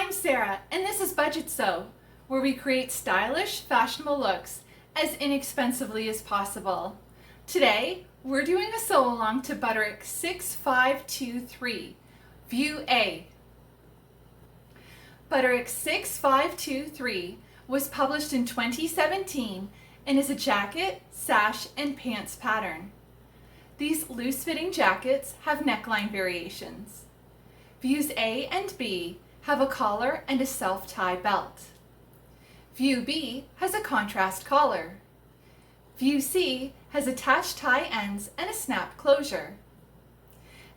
I'm Sarah, and this is Budgetsew, where we create stylish, fashionable looks as inexpensively as possible. Today, we're doing a sew along to Butterick 6523, View A. Butterick 6523 was published in 2017 and is a jacket, sash, and pants pattern. These loose-fitting jackets have neckline variations. Views A and B have a collar and a self-tie belt. View B has a contrast collar. View C has attached tie ends and a snap closure.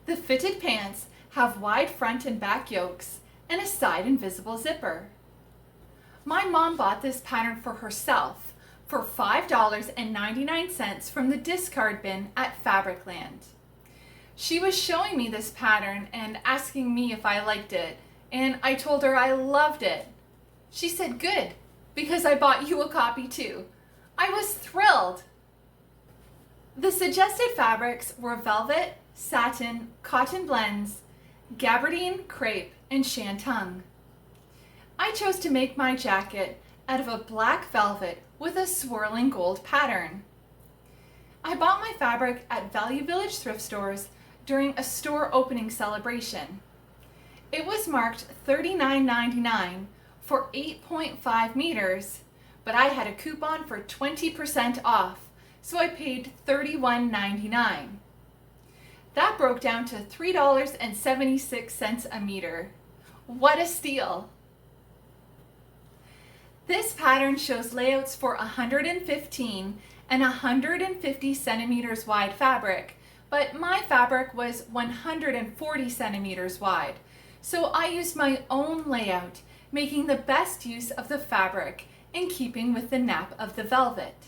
The fitted pants have wide front and back yokes and a side invisible zipper. My mom bought this pattern for herself for $5.99 from the discard bin at Fabricland. She was showing me this pattern and asking me if I liked it, and I told her I loved it. She said, "Good, because I bought you a copy too." I was thrilled. The suggested fabrics were velvet, satin, cotton blends, gabardine, crepe, and shantung. I chose to make my jacket out of a black velvet with a swirling gold pattern. I bought my fabric at Value Village thrift stores during a store opening celebration. It was marked $39.99 for 8.5 meters, but I had a coupon for 20% off, so I paid $31.99. That broke down to $3.76 a meter. What a steal! This pattern shows layouts for 115 and 150 centimeters wide fabric, but my fabric was 140 centimeters wide, so I used my own layout, making the best use of the fabric in keeping with the nap of the velvet.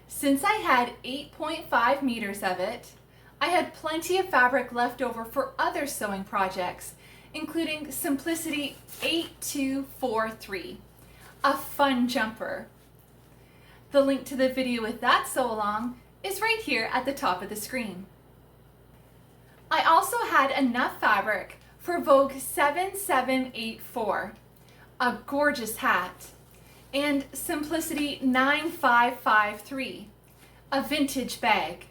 Since I had 8.5 meters of it, I had plenty of fabric left over for other sewing projects, including Simplicity 8243, a fun jumper. The link to the video with that sew along is right here at the top of the screen. I also had enough fabric for Vogue 7784, a gorgeous hat, and Simplicity 9553, a vintage bag.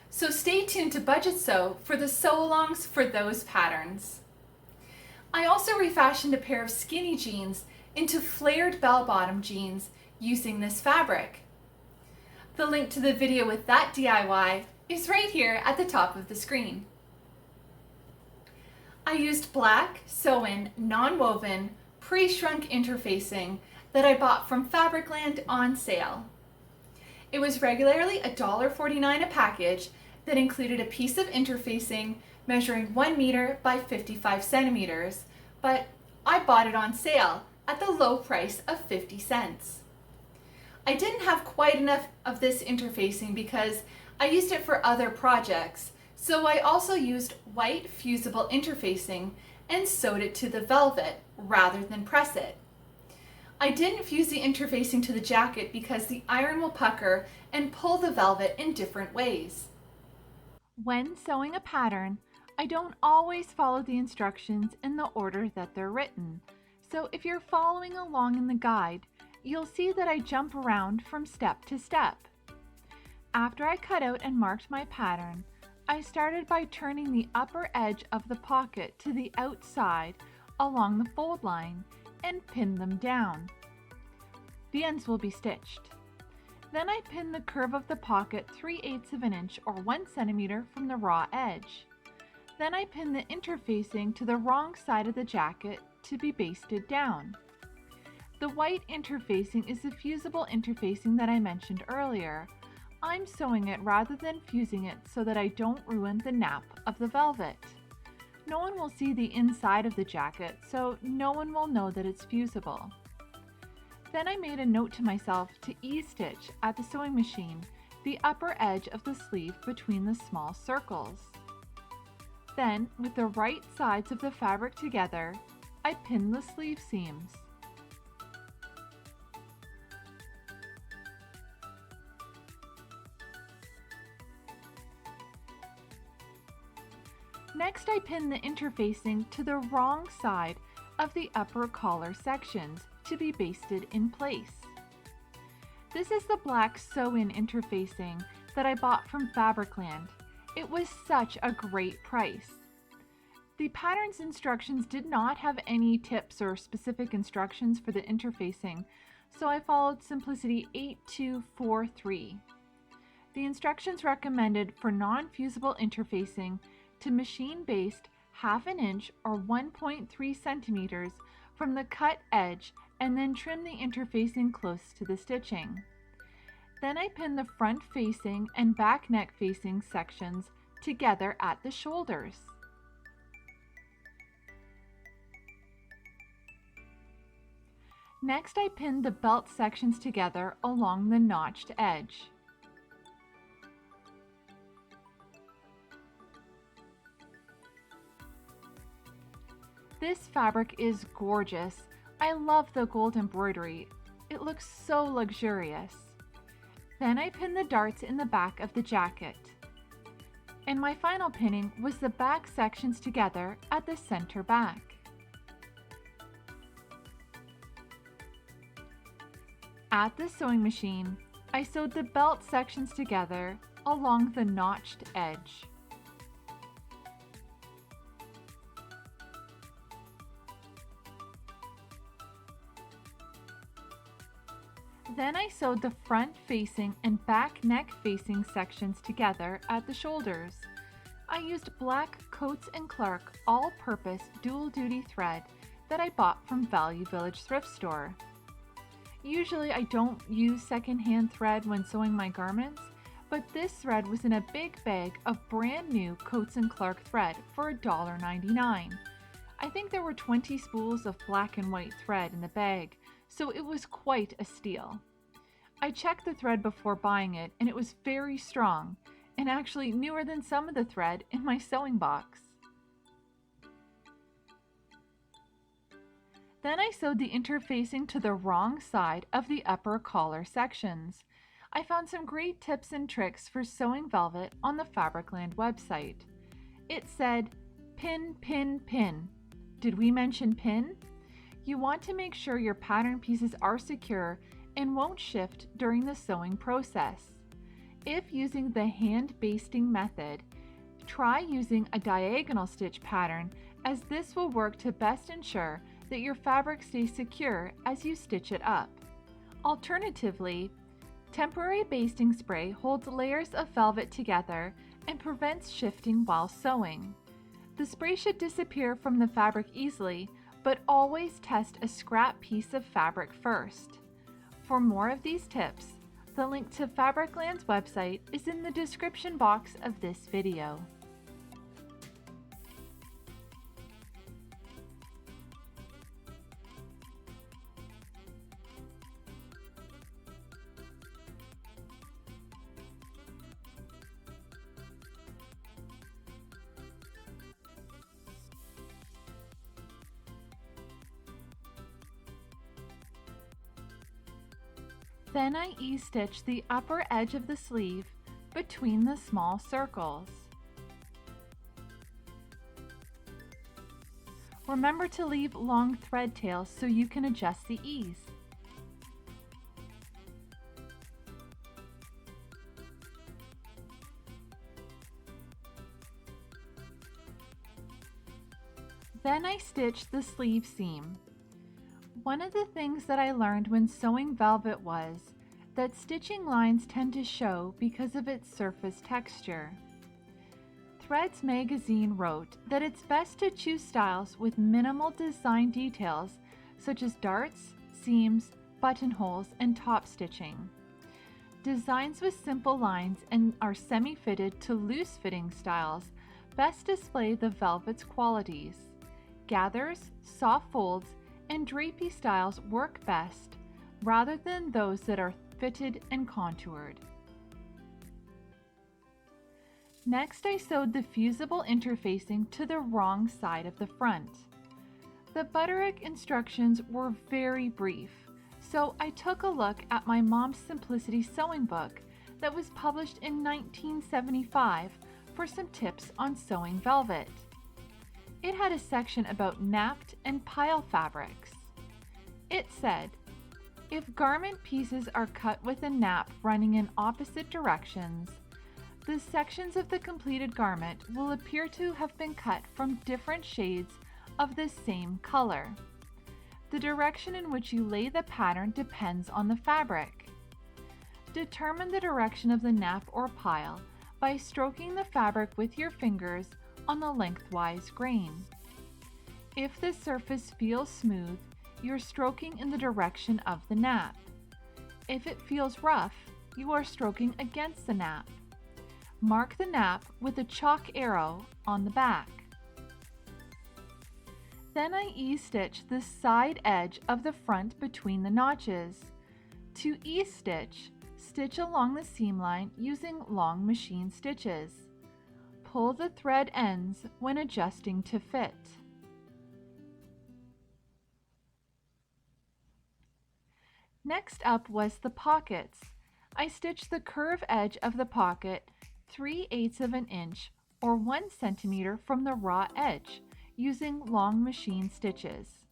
So stay tuned to Budgetsew for the sew-alongs for those patterns. I also refashioned a pair of skinny jeans into flared bell-bottom jeans using this fabric. The link to the video with that DIY is right here at the top of the screen. I used black, sew-in, non-woven, pre-shrunk interfacing that I bought from Fabricland on sale. It was regularly $1.49 a package that included a piece of interfacing measuring 1 meter by 55 centimeters, but I bought it on sale at the low price of 50 cents. I didn't have quite enough of this interfacing because I used it for other projects, so I also used white fusible interfacing and sewed it to the velvet rather than press it. I didn't fuse the interfacing to the jacket because the iron will pucker and pull the velvet in different ways. When sewing a pattern, I don't always follow the instructions in the order that they're written. So if you're following along in the guide, you'll see that I jump around from step to step. After I cut out and marked my pattern, I started by turning the upper edge of the pocket to the outside along the fold line and pinned them down. The ends will be stitched. Then I pinned the curve of the pocket 3/8 of an inch or 1 centimeter from the raw edge. Then I pinned the interfacing to the wrong side of the jacket to be basted down. The white interfacing is the fusible interfacing that I mentioned earlier. I'm sewing it rather than fusing it so that I don't ruin the nap of the velvet. No one will see the inside of the jacket, so no one will know that it's fusible. Then I made a note to myself to E-stitch at the sewing machine the upper edge of the sleeve between the small circles. Then, with the right sides of the fabric together, I pinned the sleeve seams. Next, I pinned the interfacing to the wrong side of the upper collar sections to be basted in place. This is the black sew-in interfacing that I bought from Fabricland. It was such a great price. The pattern's instructions did not have any tips or specific instructions for the interfacing, so I followed Simplicity 8243. The instructions recommended for non-fusible interfacing to machine-based 1/2 inch or 1.3 centimeters from the cut edge and then trim the interfacing close to the stitching. Then I pinned the front facing and back neck facing sections together at the shoulders. Next, I pinned the belt sections together along the notched edge. This fabric is gorgeous. I love the gold embroidery. It looks so luxurious. Then I pinned the darts in the back of the jacket. And my final pinning was the back sections together at the center back. At the sewing machine, I sewed the belt sections together along the notched edge. Then I sewed the front facing and back neck facing sections together at the shoulders. I used black Coats & Clark all-purpose dual-duty thread that I bought from Value Village thrift store. Usually I don't use secondhand thread when sewing my garments, but this thread was in a big bag of brand new Coats & Clark thread for $1.99. I think there were 20 spools of black and white thread in the bag, so it was quite a steal. I checked the thread before buying it and it was very strong and actually newer than some of the thread in my sewing box. Then I sewed the interfacing to the wrong side of the upper collar sections. I found some great tips and tricks for sewing velvet on the Fabricland website. It said, pin, pin, pin. Did we mention pin? You want to make sure your pattern pieces are secure and won't shift during the sewing process. If using the hand basting method, try using a diagonal stitch pattern, as this will work to best ensure that your fabric stays secure as you stitch it up. Alternatively, temporary basting spray holds layers of velvet together and prevents shifting while sewing. The spray should disappear from the fabric easily, but always test a scrap piece of fabric first. For more of these tips, the link to Fabricland's website is in the description box of this video. Then I E-stitch the upper edge of the sleeve between the small circles. Remember to leave long thread tails so you can adjust the ease. Then I stitch the sleeve seam. One of the things that I learned when sewing velvet was that stitching lines tend to show because of its surface texture. Threads magazine wrote that it's best to choose styles with minimal design details such as darts, seams, buttonholes, and top stitching. Designs with simple lines and are semi-fitted to loose-fitting styles best display the velvet's qualities. Gathers, soft folds, and drapey styles work best, rather than those that are fitted and contoured. Next, I sewed the fusible interfacing to the wrong side of the front. The Butterick instructions were very brief, so I took a look at my mom's Simplicity sewing book that was published in 1975 for some tips on sewing velvet. it had a section about napped and pile fabrics. It said, if garment pieces are cut with a nap running in opposite directions, the sections of the completed garment will appear to have been cut from different shades of the same color. The direction in which you lay the pattern depends on the fabric. Determine the direction of the nap or pile by stroking the fabric with your fingers on the lengthwise grain. If the surface feels smooth, you're stroking in the direction of the nap. If it feels rough, you are stroking against the nap. Mark the nap with a chalk arrow on the back. Then I E-stitch the side edge of the front between the notches. To E-stitch, stitch along the seam line using long machine stitches. Pull the thread ends when adjusting to fit. Next up was the pockets. I stitched the curve edge of the pocket 3/8 of an inch or 1 centimeter from the raw edge using long machine stitches.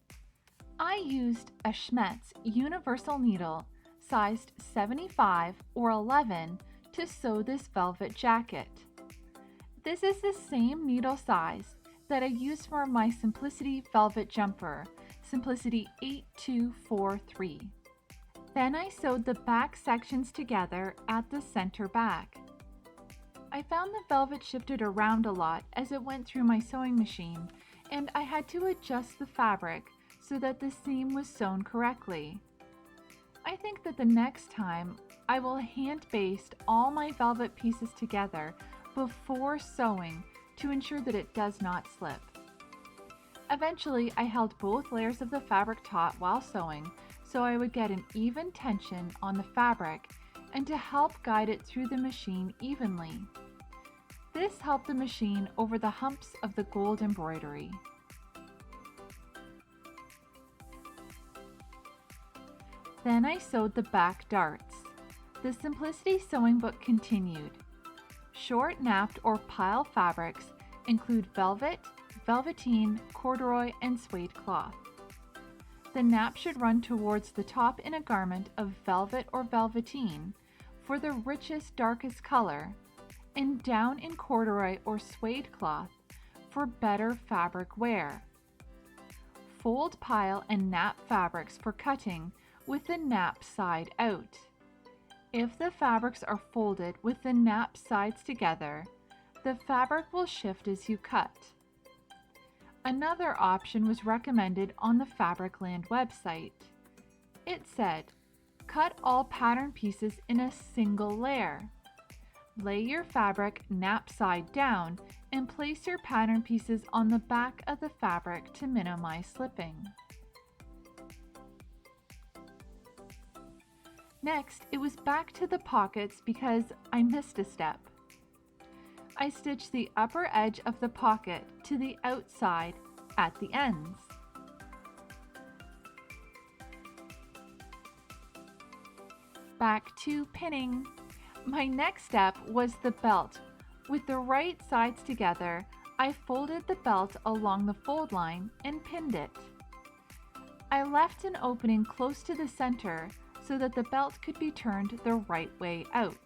I used a Schmetz universal needle sized 75 or 11 to sew this velvet jacket. This is the same needle size that I used for my Simplicity velvet jumper, Simplicity 8243. Then I sewed the back sections together at the center back. I found the velvet shifted around a lot as it went through my sewing machine, and I had to adjust the fabric so that the seam was sewn correctly. I think that the next time I will hand baste all my velvet pieces together before sewing to ensure that it does not slip. Eventually, I held both layers of the fabric taut while sewing so I would get an even tension on the fabric and to help guide it through the machine evenly. This helped the machine over the humps of the gold embroidery. Then I sewed the back darts. The Simplicity sewing book continued. Short napped or pile fabrics include velvet, velveteen, corduroy, and suede cloth. The nap should run towards the top in a garment of velvet or velveteen for the richest, darkest color, and down in corduroy or suede cloth for better fabric wear. Fold, pile, and nap fabrics for cutting with the nap side out. If the fabrics are folded with the nap sides together, the fabric will shift as you cut. Another option was recommended on the Fabricland website. It said, cut all pattern pieces in a single layer. Lay your fabric nap side down and place your pattern pieces on the back of the fabric to minimize slipping. Next, it was back to the pockets because I missed a step. I stitched the upper edge of the pocket to the outside at the ends. Back to pinning. My next step was the belt. With the right sides together, I folded the belt along the fold line and pinned it. I left an opening close to the center so that the belt could be turned the right way out.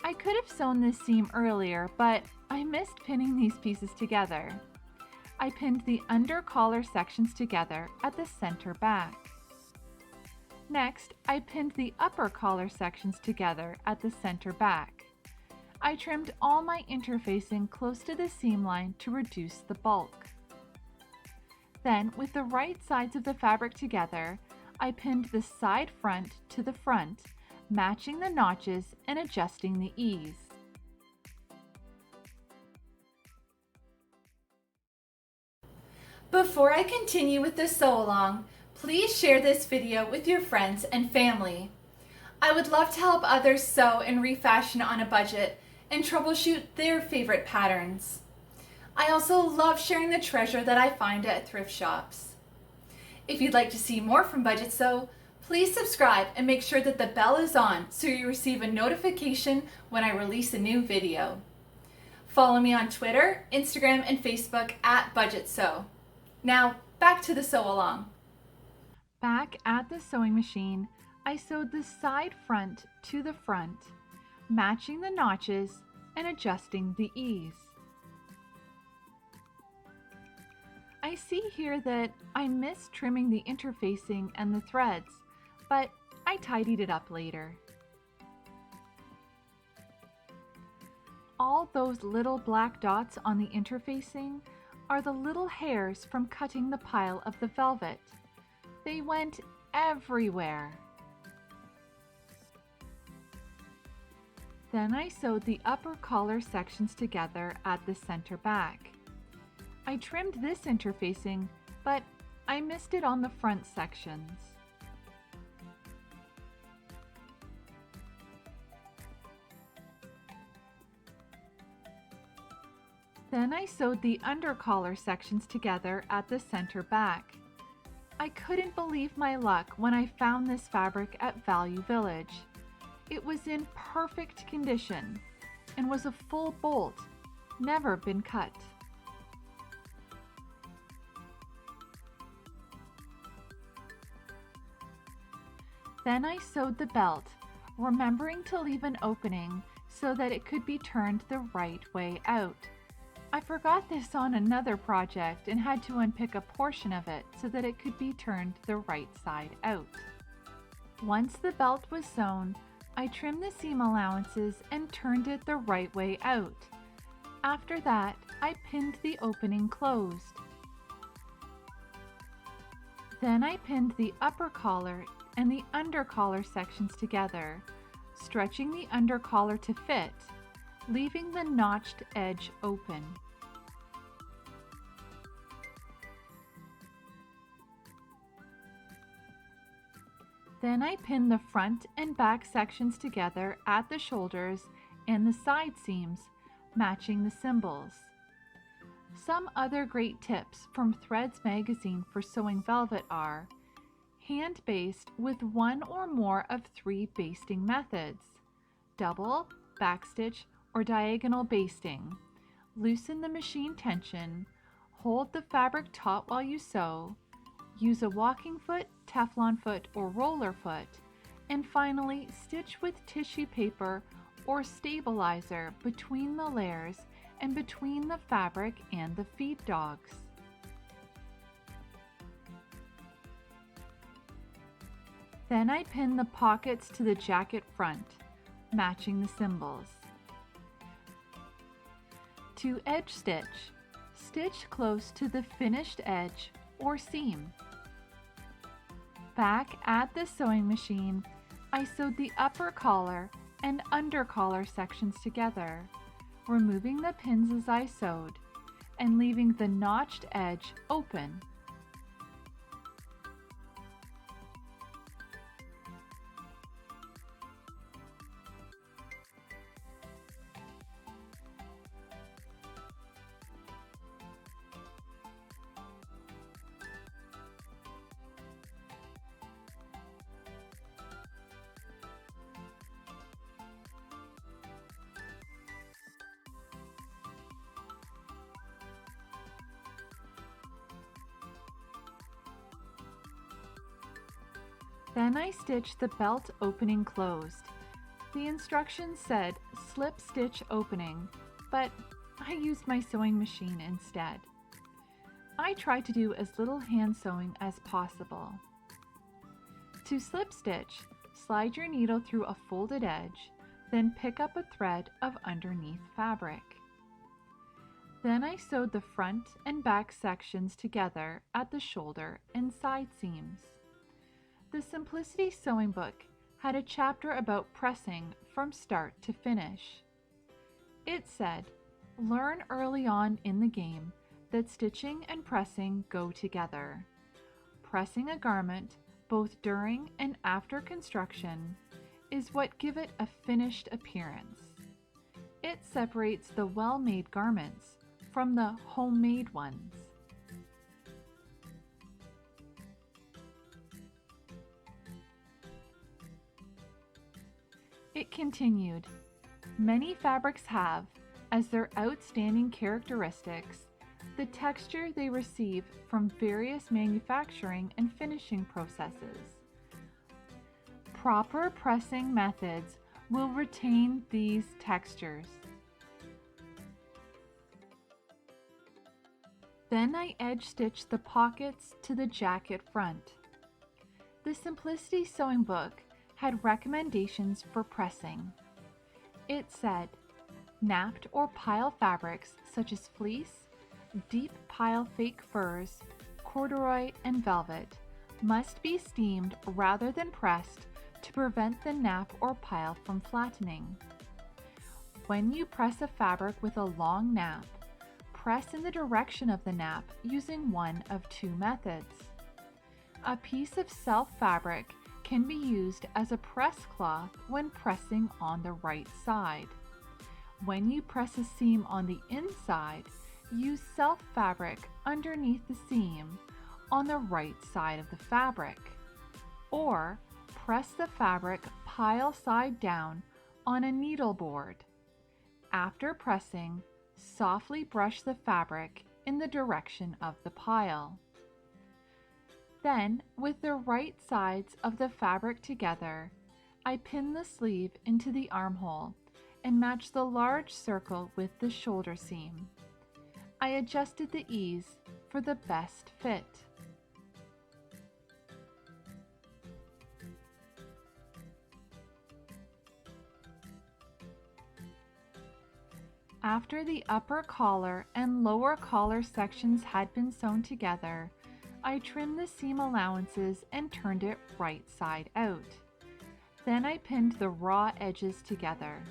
I could have sewn this seam earlier, but I missed pinning these pieces together. I pinned the under collar sections together at the center back. Next, I pinned the upper collar sections together at the center back. I trimmed all my interfacing close to the seam line to reduce the bulk. Then, with the right sides of the fabric together, I pinned the side front to the front, matching the notches and adjusting the ease. Before I continue with the sew-along, please share this video with your friends and family. I would love to help others sew and refashion on a budget and troubleshoot their favorite patterns. I also love sharing the treasure that I find at thrift shops. If you'd like to see more from Budgetsew, Please subscribe and make sure that the bell is on so you receive a notification when I release a new video. Follow me on Twitter, Instagram, and Facebook at Budgetsew. Now, back to the sew-along. Back at the sewing machine, I sewed the side front to the front, matching the notches and adjusting the ease. I see here that I missed trimming the interfacing and the threads, but I tidied it up later. All those little black dots on the interfacing are the little hairs from cutting the pile of the velvet. They went everywhere. Then I sewed the upper collar sections together at the center back. I trimmed this interfacing, but I missed it on the front sections. Then I sewed the under collar sections together at the center back. I couldn't believe my luck when I found this fabric at Value Village. It was in perfect condition and was a full bolt, never been cut. Then I sewed the belt, remembering to leave an opening so that it could be turned the right way out. I forgot this on another project and had to unpick a portion of it so that it could be turned the right side out. Once the belt was sewn, I trimmed the seam allowances and turned it the right way out. After that, I pinned the opening closed. Then I pinned the upper collar and the under collar sections together, stretching the under collar to fit, leaving the notched edge open. Then I pinned the front and back sections together at the shoulders and the side seams, matching the symbols. Some other great tips from Threads magazine for sewing velvet are: hand baste with one or more of 3 basting methods, double, backstitch, or diagonal basting, loosen the machine tension, hold the fabric taut while you sew, use a walking foot, Teflon foot, or roller foot, and finally stitch with tissue paper or stabilizer between the layers and between the fabric and the feed dogs. Then I pin the pockets to the jacket front, matching the symbols. To edge stitch, stitch close to the finished edge or seam. Back at the sewing machine, I sewed the upper collar and under collar sections together, removing the pins as I sewed and leaving the notched edge open. Then I stitched the belt opening closed. The instructions said slip stitch opening, but I used my sewing machine instead. I tried to do as little hand sewing as possible. To slip stitch, slide your needle through a folded edge, then pick up a thread of underneath fabric. Then I sewed the front and back sections together at the shoulder and side seams. The Simplicity Sewing Book had a chapter about pressing from start to finish. It said, learn early on in the game that stitching and pressing go together. Pressing a garment, both during and after construction, is what give it a finished appearance. It separates the well-made garments from the homemade ones. It continued, "Many fabrics have, as their outstanding characteristics, the texture they receive from various manufacturing and finishing processes. Proper pressing methods will retain these textures." Then I edge stitched the pockets to the jacket front. The Simplicity Sewing Book had recommendations for pressing. It said, napped or pile fabrics such as fleece, deep pile fake furs, corduroy, and velvet must be steamed rather than pressed to prevent the nap or pile from flattening. When you press a fabric with a long nap, press in the direction of the nap using one of two methods. A piece of self fabric can be used as a press cloth when pressing on the right side. When you press a seam on the inside, use self fabric underneath the seam on the right side of the fabric, or press the fabric pile side down on a needle board. After pressing, softly brush the fabric in the direction of the pile. Then, with the right sides of the fabric together, I pin the sleeve into the armhole and match the large circle with the shoulder seam. I adjusted the ease for the best fit. After the upper collar and lower collar sections had been sewn together, I trimmed the seam allowances and turned it right side out. Then I pinned the raw edges together.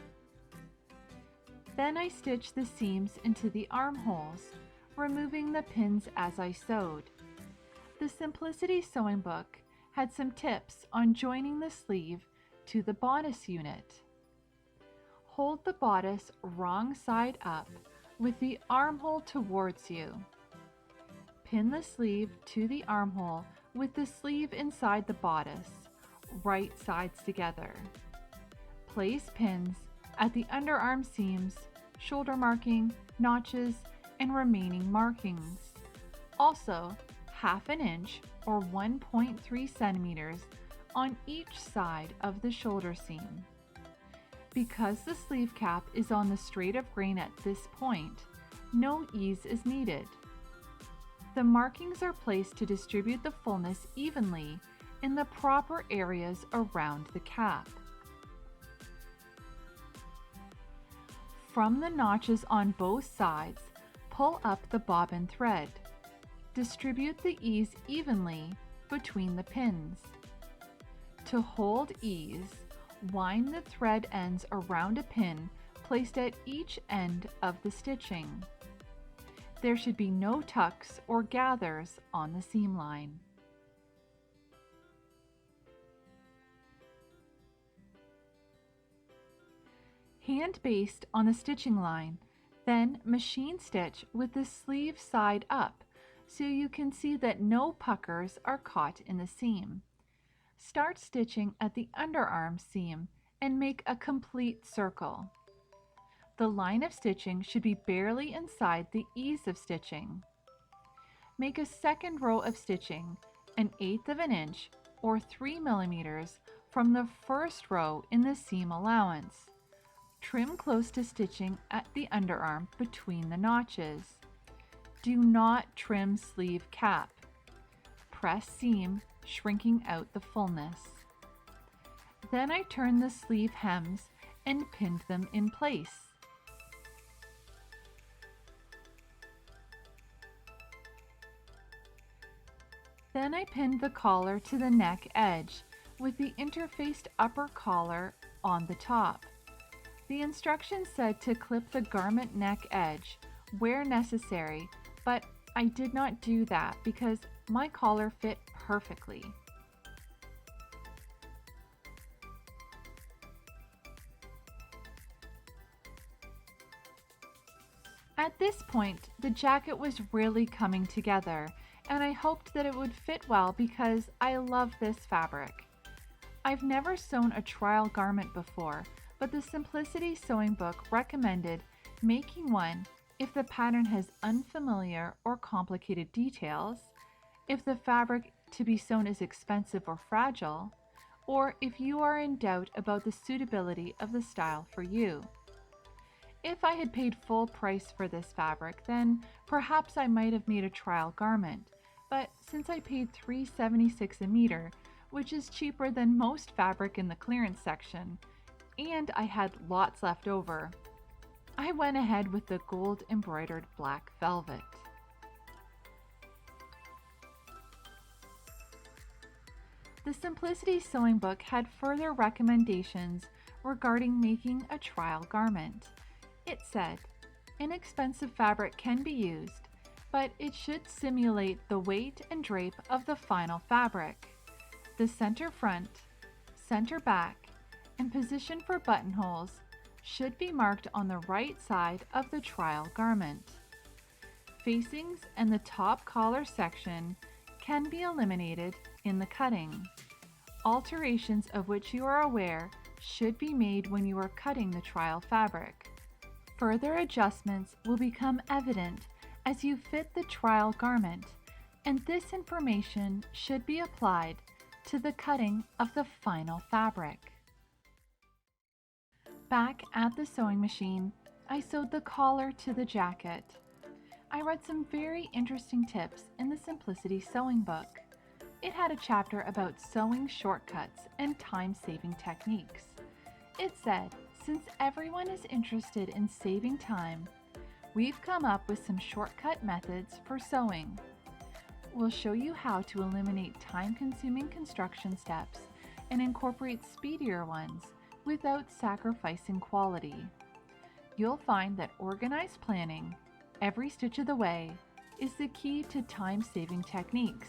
Then I stitched the seams into the armholes, removing the pins as I sewed. The Simplicity Sewing Book had some tips on joining the sleeve to the bodice unit. Hold the bodice wrong side up with the armhole towards you. Pin the sleeve to the armhole with the sleeve inside the bodice, right sides together. Place pins at the underarm seams, shoulder marking, notches, and remaining markings. Also, 1/2 inch or 1.3 centimeters on each side of the shoulder seam. Because the sleeve cap is on the straight of grain at this point, no ease is needed. The markings are placed to distribute the fullness evenly in the proper areas around the cap. From the notches on both sides, pull up the bobbin thread. Distribute the ease evenly between the pins. To hold ease, wind the thread ends around a pin placed at each end of the stitching. There should be no tucks or gathers on the seam line. Hand baste on the stitching line, then machine stitch with the sleeve side up so you can see that no puckers are caught in the seam. Start stitching at the underarm seam and make a complete circle. The line of stitching should be barely inside the ease of stitching. Make a second row of stitching 1/8 inch or 3 millimeters from the first row in the seam allowance. Trim close to stitching at the underarm between the notches. Do not trim sleeve cap. Press seam, shrinking out the fullness. Then I turned the sleeve hems and pinned them in place. Then I pinned the collar to the neck edge with the interfaced upper collar on the top. The instructions said to clip the garment neck edge where necessary, but I did not do that because my collar fit perfectly. At this point, the jacket was really coming together, and I hoped that it would fit well because I love this fabric. I've never sewn a trial garment before, but the Simplicity Sewing Book recommended making one if the pattern has unfamiliar or complicated details, if the fabric to be sewn is expensive or fragile, or if you are in doubt about the suitability of the style for you. If I had paid full price for this fabric, then perhaps I might have made a trial garment, but since I paid $3.76 a meter, which is cheaper than most fabric in the clearance section, and I had lots left over, I went ahead with the gold embroidered black velvet. The Simplicity Sewing Book had further recommendations regarding making a trial garment. It said, inexpensive fabric can be used, but it should simulate the weight and drape of the final fabric. The center front, center back, and position for buttonholes should be marked on the right side of the trial garment. Facings and the top collar section can be eliminated in the cutting. Alterations of which you are aware should be made when you are cutting the trial fabric. Further adjustments will become evident as you fit the trial garment, and this information should be applied to the cutting of the final fabric. Back at the sewing machine, I sewed the collar to the jacket. I read some very interesting tips in the Simplicity Sewing Book. It had a chapter about sewing shortcuts and time-saving techniques. It said, since everyone is interested in saving time, we've come up with some shortcut methods for sewing. We'll show you how to eliminate time-consuming construction steps and incorporate speedier ones without sacrificing quality. You'll find that organized planning, every stitch of the way, is the key to time-saving techniques.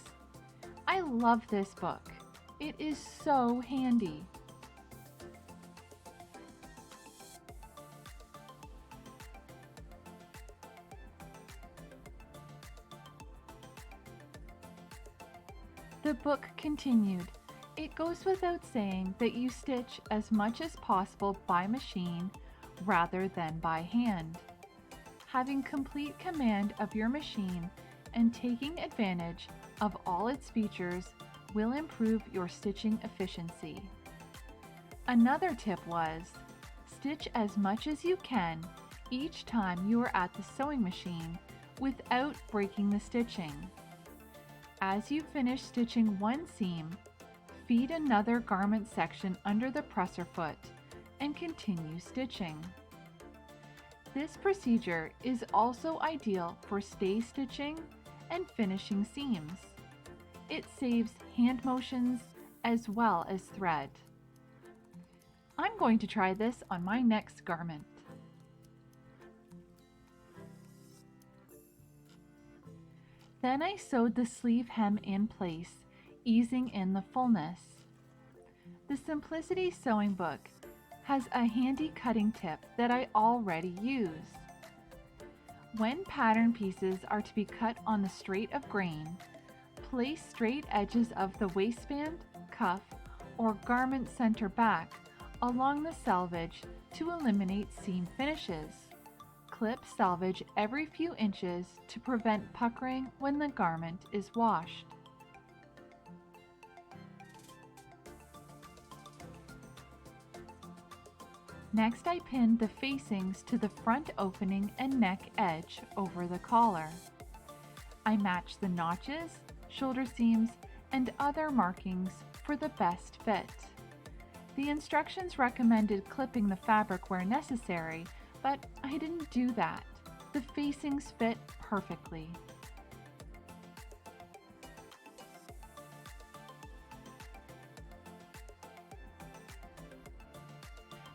I love this book. It is so handy. The book continued. It goes without saying that you stitch as much as possible by machine rather than by hand. Having complete command of your machine and taking advantage of all its features will improve your stitching efficiency. Another tip was, stitch as much as you can each time you are at the sewing machine without breaking the stitching. As you finish stitching one seam, feed another garment section under the presser foot and continue stitching. This procedure is also ideal for stay stitching and finishing seams. It saves hand motions as well as thread. I'm going to try this on my next garment. Then I sewed the sleeve hem in place, easing in the fullness. The Simplicity Sewing Book has a handy cutting tip that I already use. When pattern pieces are to be cut on the straight of grain, place straight edges of the waistband, cuff, or garment center back along the selvage to eliminate seam finishes. Clip selvage every few inches to prevent puckering when the garment is washed. Next, I pinned the facings to the front opening and neck edge over the collar. I matched the notches, shoulder seams, and other markings for the best fit. The instructions recommended clipping the fabric where necessary, but I didn't do that. The facings fit perfectly.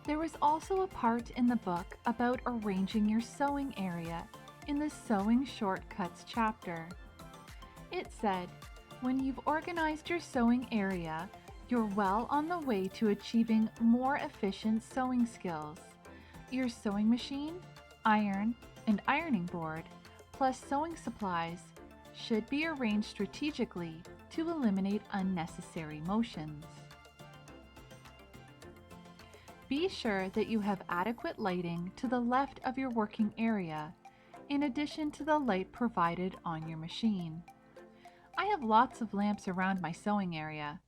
There was also a part in the book about arranging your sewing area in the Sewing Shortcuts chapter. It said, when you've organized your sewing area, you're well on the way to achieving more efficient sewing skills. Your sewing machine, iron, and ironing board, plus sewing supplies, should be arranged strategically to eliminate unnecessary motions. Be sure that you have adequate lighting to the left of your working area, in addition to the light provided on your machine. I have lots of lamps around my sewing area.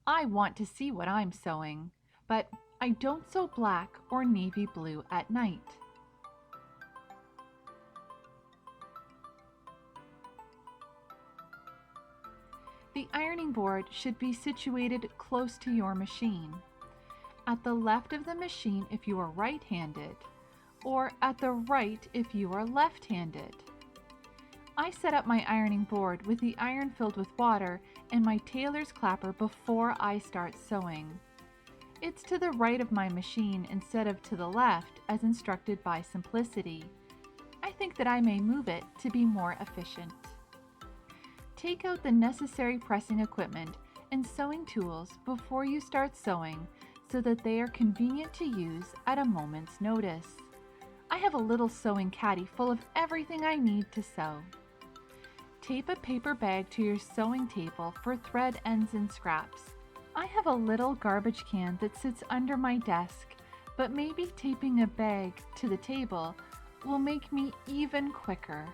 I want to see what I'm sewing, but I don't sew black or navy blue at night. The ironing board should be situated close to your machine. At the left of the machine if you are right-handed, or at the right if you are left-handed. I set up my ironing board with the iron filled with water and my tailor's clapper before I start sewing. It's to the right of my machine instead of to the left as instructed by Simplicity. I think that I may move it to be more efficient. Take out the necessary pressing equipment and sewing tools before you start sewing so that they are convenient to use at a moment's notice. I have a little sewing caddy full of everything I need to sew. Tape a paper bag to your sewing table for thread ends and scraps. I have a little garbage can that sits under my desk, but maybe taping a bag to the table will make me even quicker.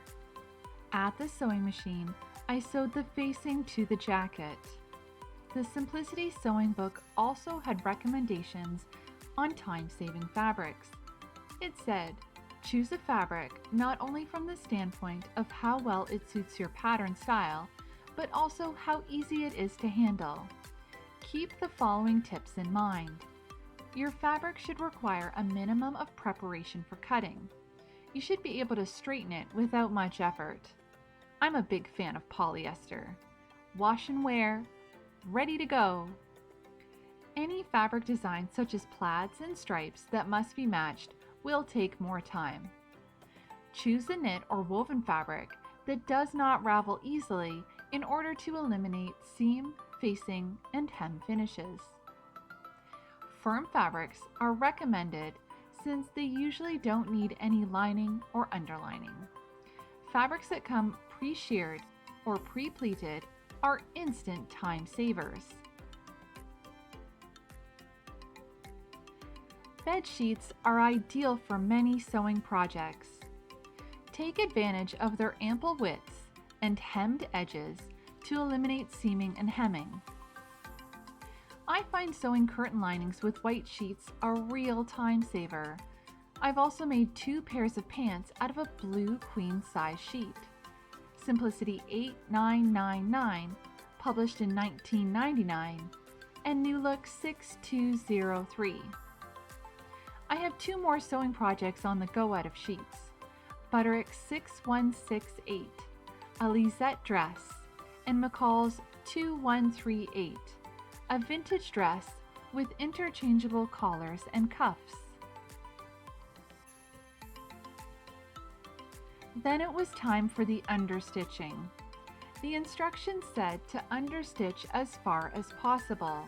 At the sewing machine, I sewed the facing to the jacket. The Simplicity sewing book also had recommendations on time-saving fabrics. It said, choose a fabric not only from the standpoint of how well it suits your pattern style, but also how easy it is to handle. Keep the following tips in mind. Your fabric should require a minimum of preparation for cutting. You should be able to straighten it without much effort. I'm a big fan of polyester. Wash and wear, ready to go. Any fabric design such as plaids and stripes that must be matched will take more time. Choose a knit or woven fabric that does not ravel easily in order to eliminate seam, facing, and hem finishes. Firm fabrics are recommended since they usually don't need any lining or underlining. Fabrics that come pre-sheared or pre-pleated are instant time savers. Bed sheets are ideal for many sewing projects. Take advantage of their ample widths and hemmed edges to eliminate seaming and hemming. I find sewing curtain linings with white sheets a real time saver. I've also made 2 pairs of pants out of a blue queen size sheet. Simplicity 8999, published in 1999, and New Look 6203. I have 2 more sewing projects on the go out of sheets. Butterick 6168, a Lisette dress, and McCall's 2138, a vintage dress with interchangeable collars and cuffs. Then it was time for the understitching. The instructions said to understitch as far as possible.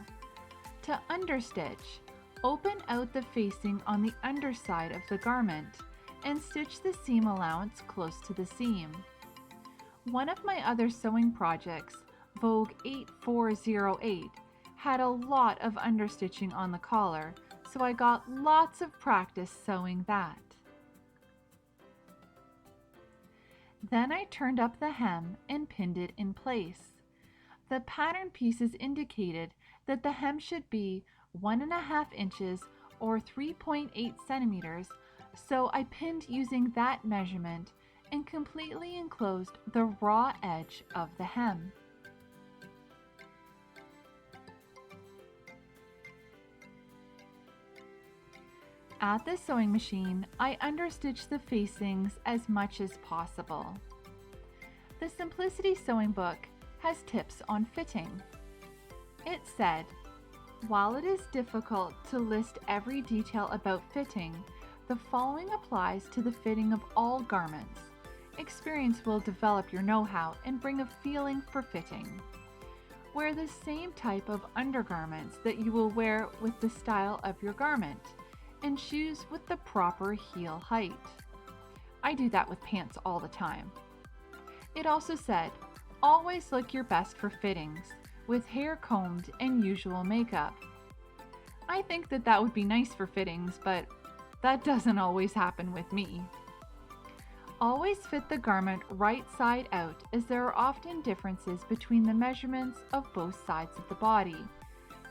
To understitch, open out the facing on the underside of the garment and stitch the seam allowance close to the seam. One of my other sewing projects, Vogue 8408, had a lot of understitching on the collar, so I got lots of practice sewing that. Then I turned up the hem and pinned it in place. The pattern pieces indicated that the hem should be 1.5 inches or 3.8 centimeters, so I pinned using that measurement and completely enclosed the raw edge of the hem. At the sewing machine, I understitched the facings as much as possible. The Simplicity sewing book has tips on fitting. It said, while it is difficult to list every detail about fitting, the following applies to the fitting of all garments. Experience will develop your know-how and bring a feeling for fitting. Wear the same type of undergarments that you will wear with the style of your garment, and shoes with the proper heel height. I do that with pants all the time. It also said, always look your best for fittings, with hair combed and usual makeup. I think that that would be nice for fittings, but that doesn't always happen with me. Always fit the garment right side out, as there are often differences between the measurements of both sides of the body.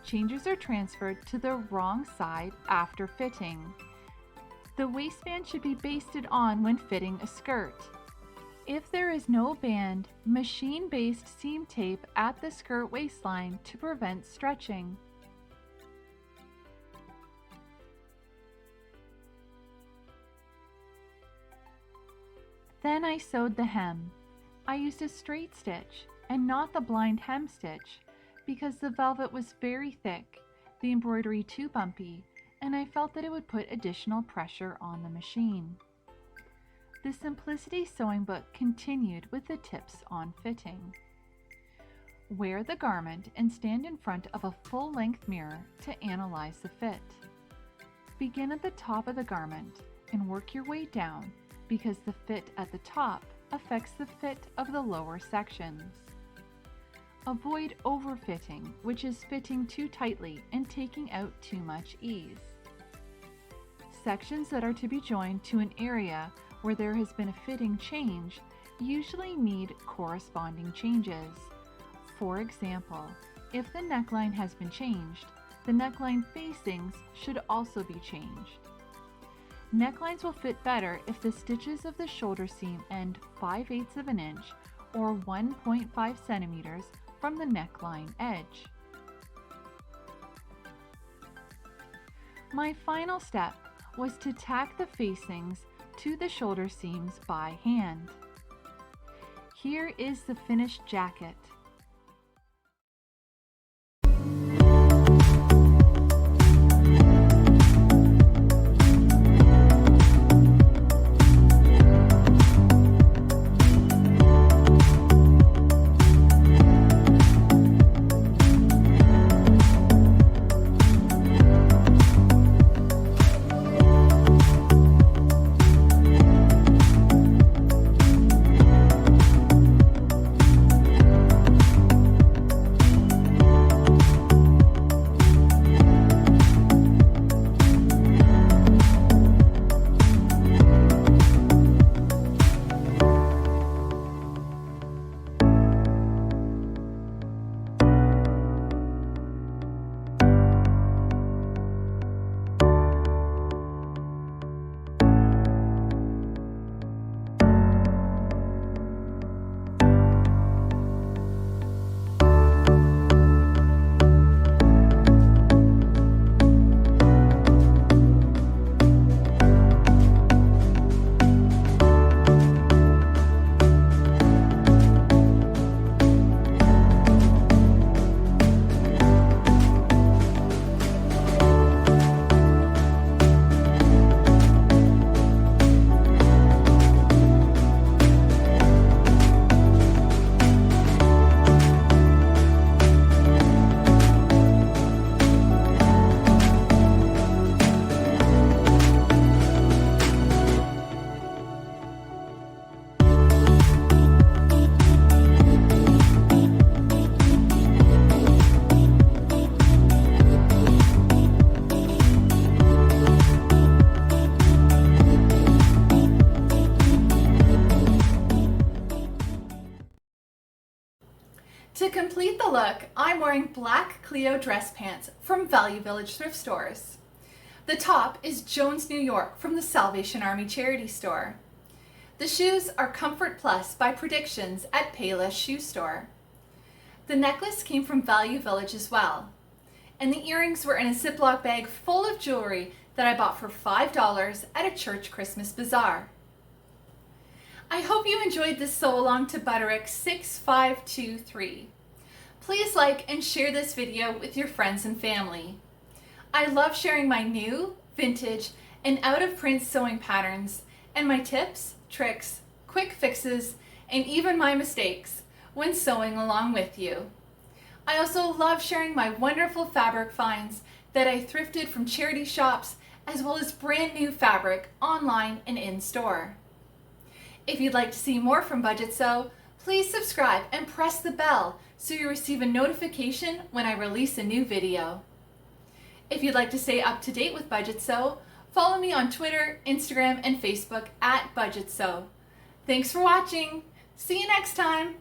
Changes are transferred to the wrong side after fitting. The waistband should be basted on when fitting a skirt. If there is no band, machine-based seam tape at the skirt waistline to prevent stretching. Then I sewed the hem. I used a straight stitch and not the blind hem stitch because the velvet was very thick, the embroidery too bumpy, and I felt that it would put additional pressure on the machine. The Simplicity Sewing Book continued with the tips on fitting. Wear the garment and stand in front of a full-length mirror to analyze the fit. Begin at the top of the garment and work your way down because the fit at the top affects the fit of the lower sections. Avoid overfitting, which is fitting too tightly and taking out too much ease. Sections that are to be joined to an area where there has been a fitting change usually need corresponding changes. For example, if the neckline has been changed, the neckline facings should also be changed. Necklines will fit better if the stitches of the shoulder seam end 5/8 of an inch or 1.5 centimeters from the neckline edge. My final step was to tack the facings to the shoulder seams by hand. Here is the finished jacket. To complete the look, I'm wearing black Cleo dress pants from Value Village thrift stores. The top is Jones, New York from the Salvation Army charity store. The shoes are Comfort Plus by Predictions at Payless Shoe Store. The necklace came from Value Village as well. And the earrings were in a Ziploc bag full of jewelry that I bought for $5 at a church Christmas bazaar. I hope you enjoyed this sew along to Butterick B6523. Please like and share this video with your friends and family. I love sharing my new, vintage, and out-of-print sewing patterns and my tips, tricks, quick fixes, and even my mistakes when sewing along with you. I also love sharing my wonderful fabric finds that I thrifted from charity shops, as well as brand new fabric online and in store. If you'd like to see more from Budgetsew, please subscribe and press the bell so you receive a notification when I release a new video. If you'd like to stay up to date with Budgetsew, follow me on Twitter, Instagram, and Facebook at Budgetsew. Thanks for watching. See you next time.